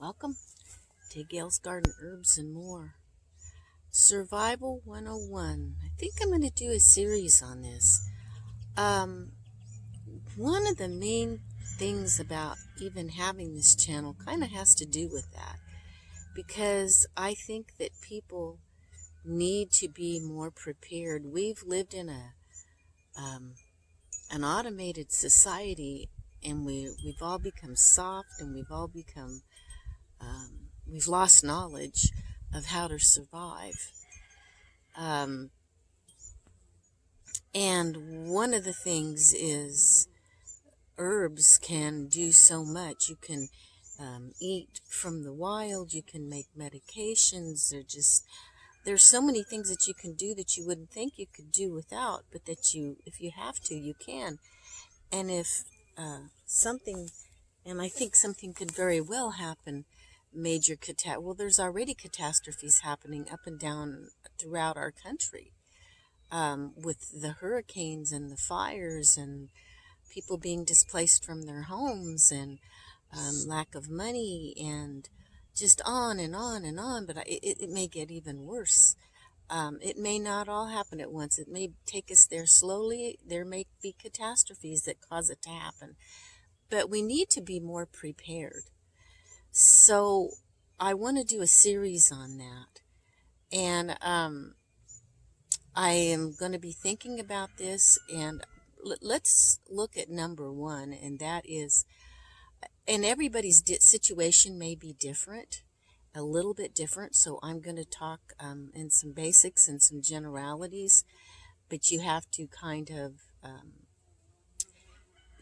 Welcome to Gail's Garden Herbs and More. Survival 101. I think I'm going to do a series on this. One of the main things about even having this channel kind of has to do with that, because I think that people need to be more prepared. We've lived in an automated society, and we've all become soft, and we've lost knowledge of how to survive. And one of the things is herbs can do so much. You can eat from the wild. You can make medications. There's so many things that you can do that you wouldn't think you could do without, but that if you have to, you can. And if and I think something could very well happen, well, there's already catastrophes happening up and down throughout our country, with the hurricanes and the fires and people being displaced from their homes, and lack of money, and just on and on and on. But it may get even worse. It may not all happen at once. It may take us there slowly. There may be catastrophes that cause it to happen. But we need to be more prepared. So I want to do a series on that. And I am going to be thinking about this. And let's look at number one. And that is, and everybody's situation may be different, a little bit different. So I'm going to talk in some basics and some generalities. But you have to kind of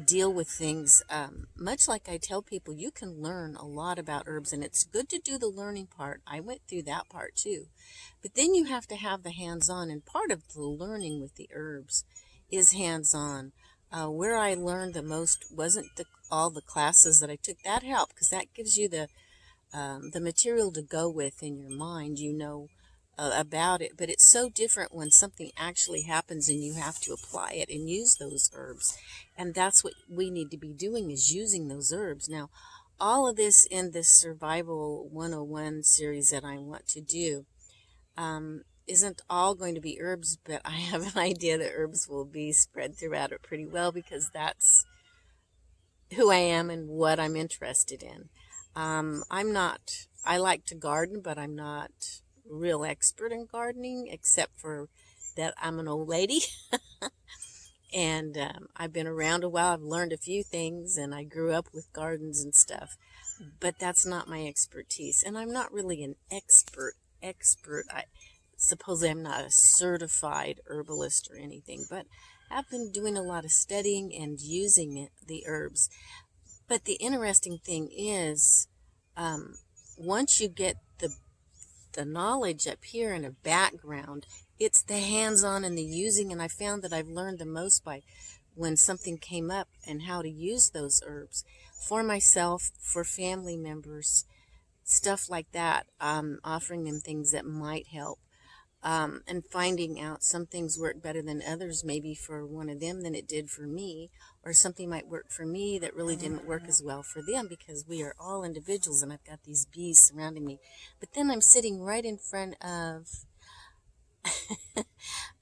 deal with things, much like I tell people, you can learn a lot about herbs, and it's good to do the learning part. I went through that part too, but then you have to have the hands-on, and part of the learning with the herbs is hands-on. Where I learned the most wasn't all the classes that I took. That helped, because that gives you the material to go with in your mind, about it. But it's so different when something actually happens and you have to apply it and use those herbs. And that's what we need to be doing, is using those herbs. Now, all of this in this Survival 101 series that I want to do isn't all going to be herbs, but I have an idea that herbs will be spread throughout it pretty well, because that's who I am and what I'm interested in. I like to garden, but I'm not real expert in gardening, except for that I'm an old lady. And I've been around a while. I've learned a few things, and I grew up with gardens and stuff, but that's not my expertise. And I'm not really an expert. I suppose I'm not a certified herbalist or anything, but I've been doing a lot of studying and using the herbs. But the interesting thing is, once you get the knowledge up here in a background, it's the hands-on and the using. And I found that I've learned the most by when something came up and how to use those herbs for myself, for family members, stuff like that, offering them things that might help, and finding out some things work better than others, maybe for one of them than it did for me, or something might work for me that really didn't work as well for them, because we are all individuals. And I've got these bees surrounding me, but then I'm sitting right in front of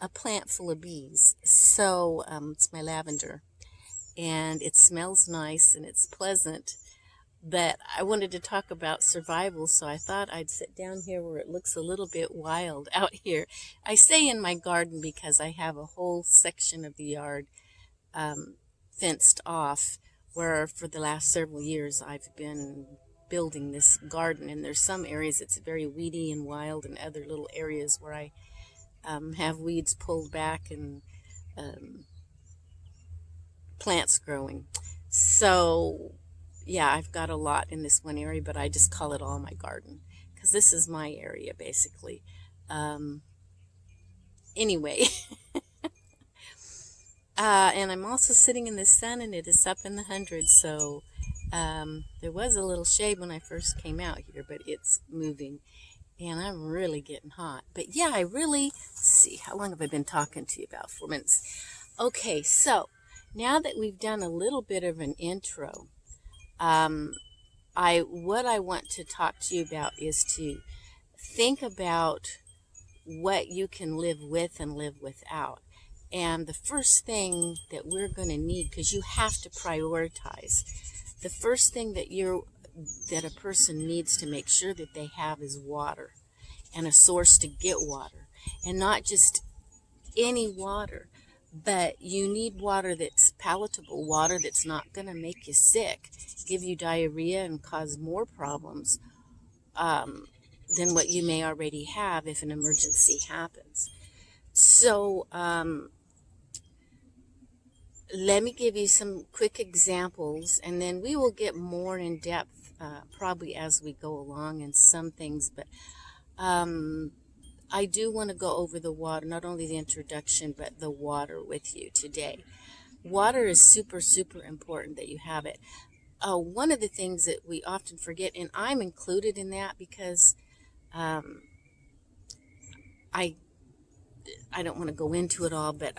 a plant full of bees. So it's my lavender, and it smells nice and it's pleasant. But I wanted to talk about survival, so I thought I'd sit down here where it looks a little bit wild out here. I say in my garden because I have a whole section of the yard fenced off, where for the last several years I've been building this garden. And there's some areas it's very weedy and wild, and other little areas where I have weeds pulled back and plants growing. So yeah, I've got a lot in this one area, but I just call it all my garden, because this is my area basically. Anyway, and I'm also sitting in the sun, and it is up in the hundreds. So there was a little shade when I first came out here, but it's moving, and I'm really getting hot. But yeah, see, how long have I been talking to you? About 4 minutes. Okay, so now that we've done a little bit of an intro, what I want to talk to you about is to think about what you can live with and live without. And the first thing that we're going to need, because you have to prioritize, the first thing that a person needs to make sure that they have is water, and a source to get water, and not just any water, but you need water that's palatable, water that's not going to make you sick, give you diarrhea, and cause more problems than what you may already have if an emergency happens. So let me give you some quick examples, and then we will get more in depth probably as we go along in some things. But I do want to go over the water, not only the introduction, but the water with you today. Water is super, super important that you have it. One of the things that we often forget, and I'm included in that because I don't want to go into it all, but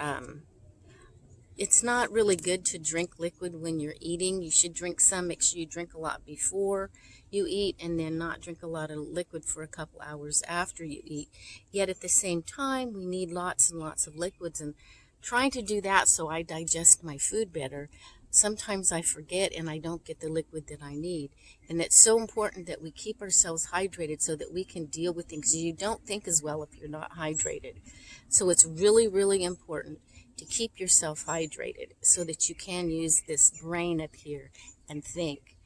it's not really good to drink liquid when you're eating. You should drink some. Make sure you drink a lot before you eat, and then not drink a lot of liquid for a couple hours after you eat. Yet at the same time, we need lots and lots of liquids, and trying to do that so I digest my food better, sometimes I forget and I don't get the liquid that I need. And it's so important that we keep ourselves hydrated so that we can deal with things. You don't think as well if you're not hydrated. So it's really, really important to keep yourself hydrated so that you can use this brain up here and think.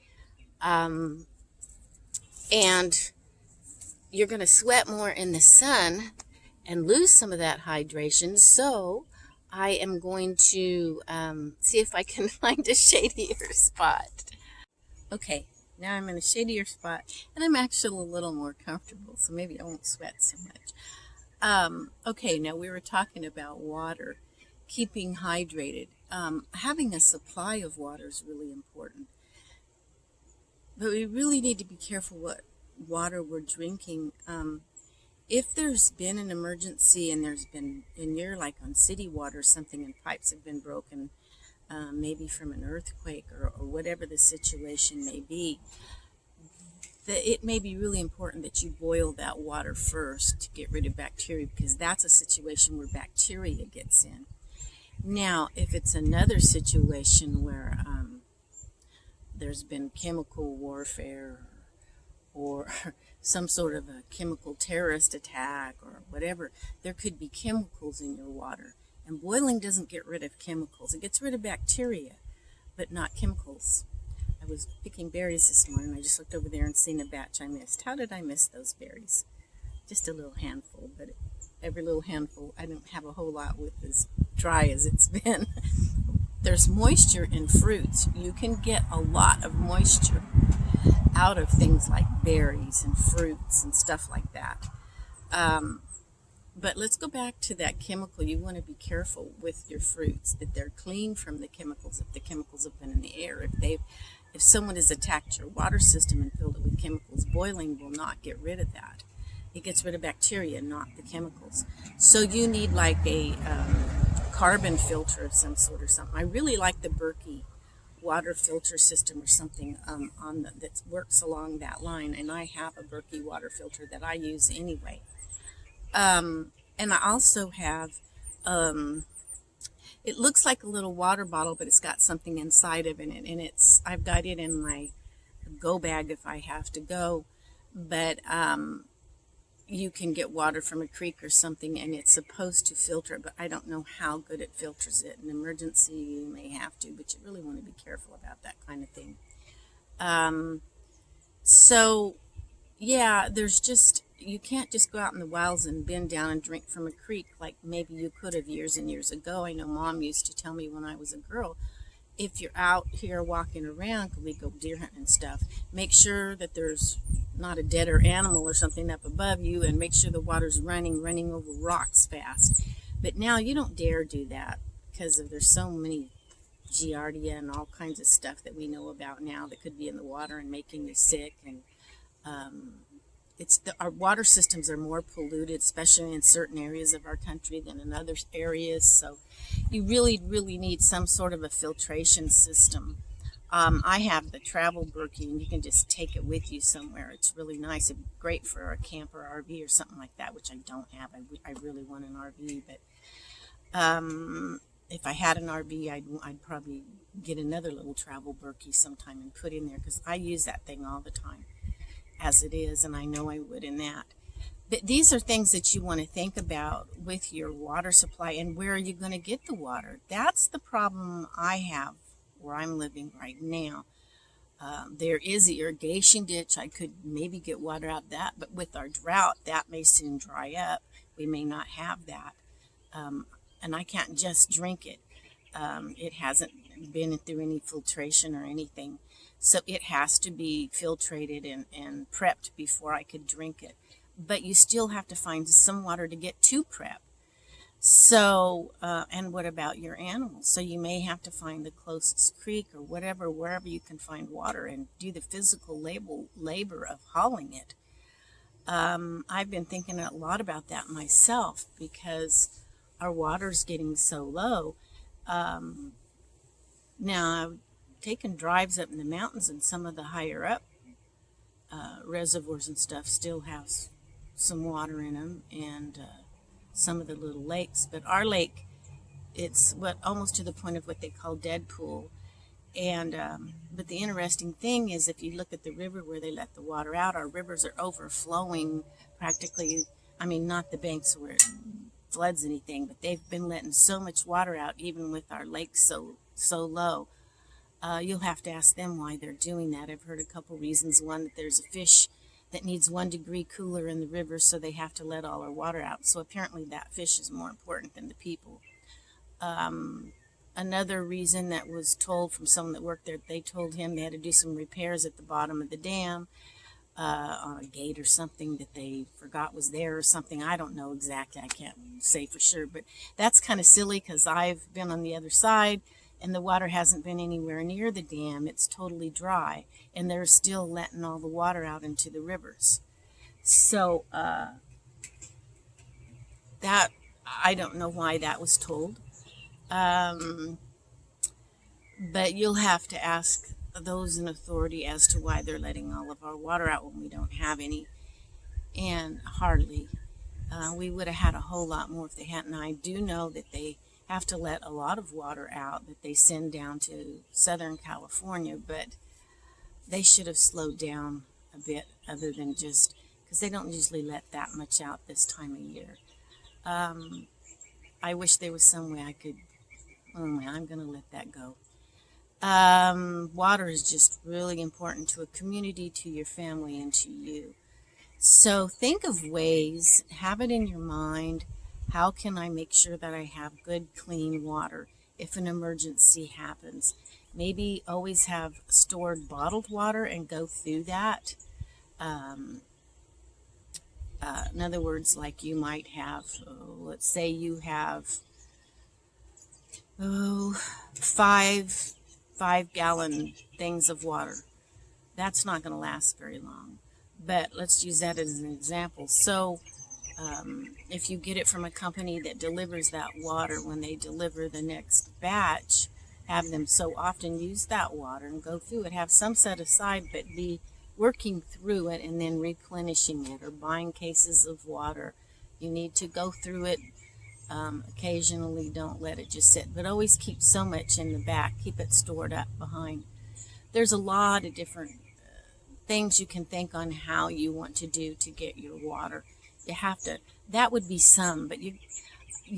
And you're going to sweat more in the sun and lose some of that hydration. So I am going to see if I can find a shadier spot. Okay, now I'm in a shadier spot, and I'm actually a little more comfortable, so maybe I won't sweat so much. Okay, now we were talking about water, keeping hydrated. Having a supply of water is really important, but we really need to be careful what water we're drinking. If there's been an emergency and you're like on city water, something, and pipes have been broken, maybe from an earthquake or whatever the situation may be, it may be really important that you boil that water first to get rid of bacteria, because that's a situation where bacteria gets in. Now, if it's another situation where there's been chemical warfare or some sort of a chemical terrorist attack or whatever, there could be chemicals in your water. And boiling doesn't get rid of chemicals. It gets rid of bacteria, but not chemicals. I was picking berries this morning. I just looked over there and seen a batch I missed. How did I miss those berries? Just a little handful, but every little handful, I don't have a whole lot with as dry as it's been. There's moisture in fruits. You can get a lot of moisture out of things like berries and fruits and stuff like that. But let's go back to that chemical. You want to be careful with your fruits that they're clean from the chemicals. If the chemicals have been in the air, if someone has attacked your water system and filled it with chemicals, boiling will not get rid of that. It gets rid of bacteria, not the chemicals. So you need like a carbon filter of some sort or something. I really like the Berkey water filter system or something that works along that line, and I have a Berkey water filter that I use anyway. And I also have it looks like a little water bottle, but it's got something inside of it, and I've got it in my go bag if I have to go. But you can get water from a creek or something, and it's supposed to filter it, but I don't know how good it filters it. In an emergency, you may have to, but you really want to be careful about that kind of thing. So, yeah, you can't just go out in the wilds and bend down and drink from a creek like maybe you could have years and years ago. I know Mom used to tell me when I was a girl, if you're out here walking around, because we go deer hunting and stuff, make sure that there's not a dead or animal or something up above you, and make sure the water's running over rocks fast. But now you don't dare do that because there's so many giardia and all kinds of stuff that we know about now that could be in the water and making you sick. And our water systems are more polluted, especially in certain areas of our country than in other areas. So you really, really need some sort of a filtration system I have the travel Berkey, and you can just take it with you somewhere. It's really nice. It's great for a camper RV or something like that, which I don't have. I really want an RV, but if I had an RV, I'd probably get another little travel Berkey sometime and put in there because I use that thing all the time as it is, and I know I would in that. But these are things that you want to think about with your water supply and where are you going to get the water. That's the problem I have where I'm living right now. There is an irrigation ditch. I could maybe get water out of that, but with our drought, that may soon dry up. We may not have that. And I can't just drink it. It hasn't been through any filtration or anything. So it has to be filtrated and prepped before I could drink it. But you still have to find some water to get to prep. So, and what about your animals? So you may have to find the closest creek or whatever, wherever you can find water and do the physical labor of hauling it. I've been thinking a lot about that myself because our water's getting so low. Now, I've taken drives up in the mountains and some of the higher up reservoirs and stuff still have some water in them, and some of the little lakes. But our lake, it's almost to the point of what they call dead pool. And but the interesting thing is, if you look at the river where they let the water out, our rivers are overflowing practically. I mean, not the banks where it floods anything, but they've been letting so much water out, even with our lakes so low. You'll have to ask them why they're doing that. I've heard a couple reasons. One, that there's a fish that needs 1 degree cooler in the river, so they have to let all our water out. So apparently that fish is more important than the people. Another reason that was told from someone that worked there, they told him they had to do some repairs at the bottom of the dam on a gate or something that they forgot was there or something. I don't know exactly. I can't say for sure, but that's kind of silly because I've been on the other side and the water hasn't been anywhere near the dam. It's totally dry, and they're still letting all the water out into the rivers. So that, I don't know why that was told. But you'll have to ask those in authority as to why they're letting all of our water out when we don't have any, and hardly. We would have had a whole lot more if they hadn't. I do know that they have to let a lot of water out that they send down to Southern California, but they should have slowed down a bit other than just, because they don't usually let that much out this time of year. I wish there was some way I could, anyway, I'm going to let that go. Water is just really important to a community, to your family, and to you. So think of ways, have it in your mind, how can I make sure that I have good, clean water if an emergency happens? Maybe always have stored bottled water and go through that. In other words, like you might have, let's say you have, five-gallon things of water. That's not going to last very long. But let's use that as an example. So if you get it from a company that delivers that water, when they deliver the next batch, have them so often use that water and go through it. Have some set aside, but be working through it and then replenishing it, or buying cases of water. You need to go through it occasionally. Don't let it just sit, but always keep so much in the back. Keep it stored up behind. There's a lot of different things you can think on how you want to do to get your water. You have to, that would be some, but you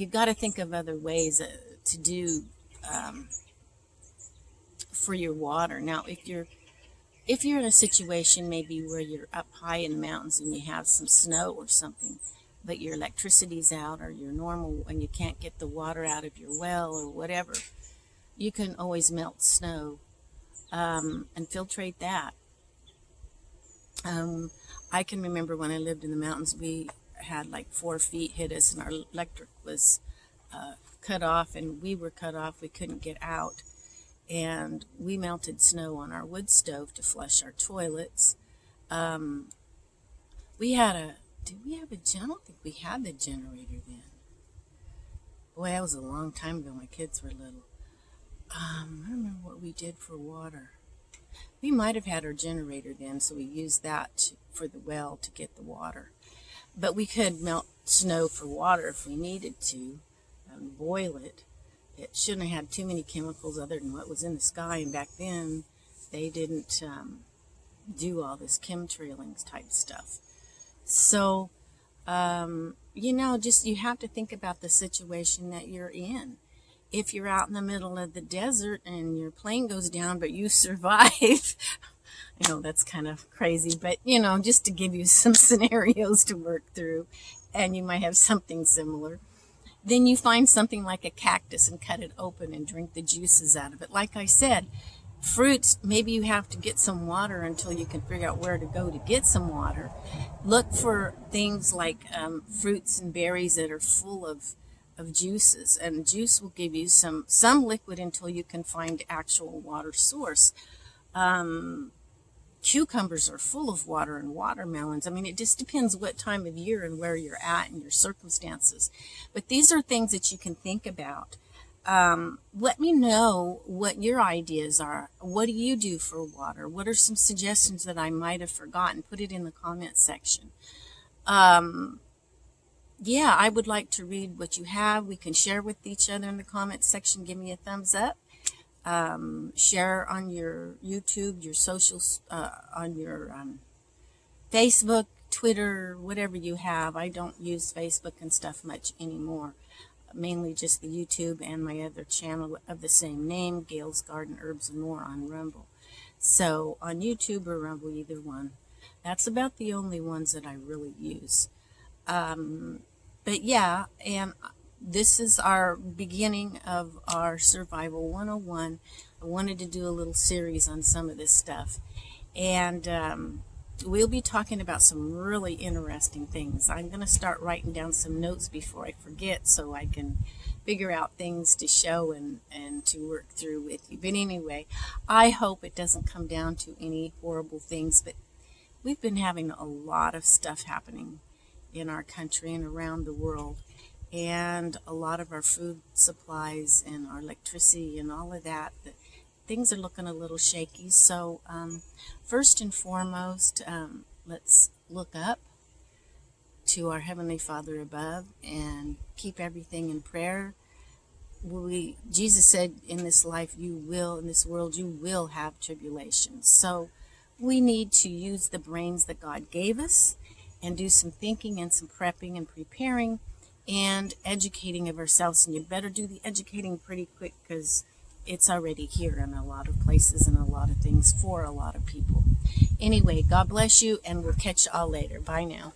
got to think of other ways to do for your water. Now, if you're in a situation maybe where you're up high in the mountains and you have some snow or something, but your electricity's out, or your normal, and you can't get the water out of your well or whatever, you can always melt snow and filtrate that. I can remember when I lived in the mountains, we had like 4 feet hit us and our electric was cut off, and we were cut off. We couldn't get out, and we melted snow on our wood stove to flush our toilets. We had did we have a generator? I don't think we had the generator then. Boy, that was a long time ago. My kids were little. I don't remember what we did for water. We might have had our generator then, so we used that for the well to get the water. But we could melt snow for water if we needed to and boil it. It shouldn't have had too many chemicals other than what was in the sky. And back then, they didn't do all this chemtrailings type stuff. So, just you have to think about the situation that you're in. If you're out in the middle of the desert and your plane goes down, but you survive, I know that's kind of crazy, but just to give you some scenarios to work through, and you might have something similar. Then you find something like a cactus and cut it open and drink the juices out of it. Like I said, fruits, maybe you have to get some water until you can figure out where to go to get some water. Look for things like fruits and berries that are full of juices, and juice will give you some liquid until you can find actual water source. Cucumbers are full of water, and watermelons. I mean, it just depends what time of year and where you're at and your circumstances. But these are things that you can think about. Let me know what your ideas are. What do you do for water? What are some suggestions that I might have forgotten? Put it in the comment section. Yeah, I would like to read what you have. We can share with each other in the comment section. Give me a thumbs up. Share on your YouTube, your socials, on your Facebook, Twitter, whatever you have. I don't use Facebook and stuff much anymore. Mainly just the YouTube and my other channel of the same name, Gail's Garden Herbs and More on Rumble. So on YouTube or Rumble, either one. That's about the only ones that I really use. But yeah, and this is our beginning of our Survival 101. I wanted to do a little series on some of this stuff. And we'll be talking about some really interesting things. I'm going to start writing down some notes before I forget so I can figure out things to show and to work through with you. But anyway, I hope it doesn't come down to any horrible things. But we've been having a lot of stuff happening in our country and around the world. And a lot of our food supplies and our electricity and all of that, things are looking a little shaky. So first and foremost, let's look up to our Heavenly Father above and keep everything in prayer. Jesus said, in this life in this world you will have tribulations. So we need to use the brains that God gave us and do some thinking and some prepping and preparing and educating of ourselves. And you better do the educating pretty quick, because it's already here in a lot of places and a lot of things for a lot of people. Anyway, God bless you, and we'll catch you all later. Bye now.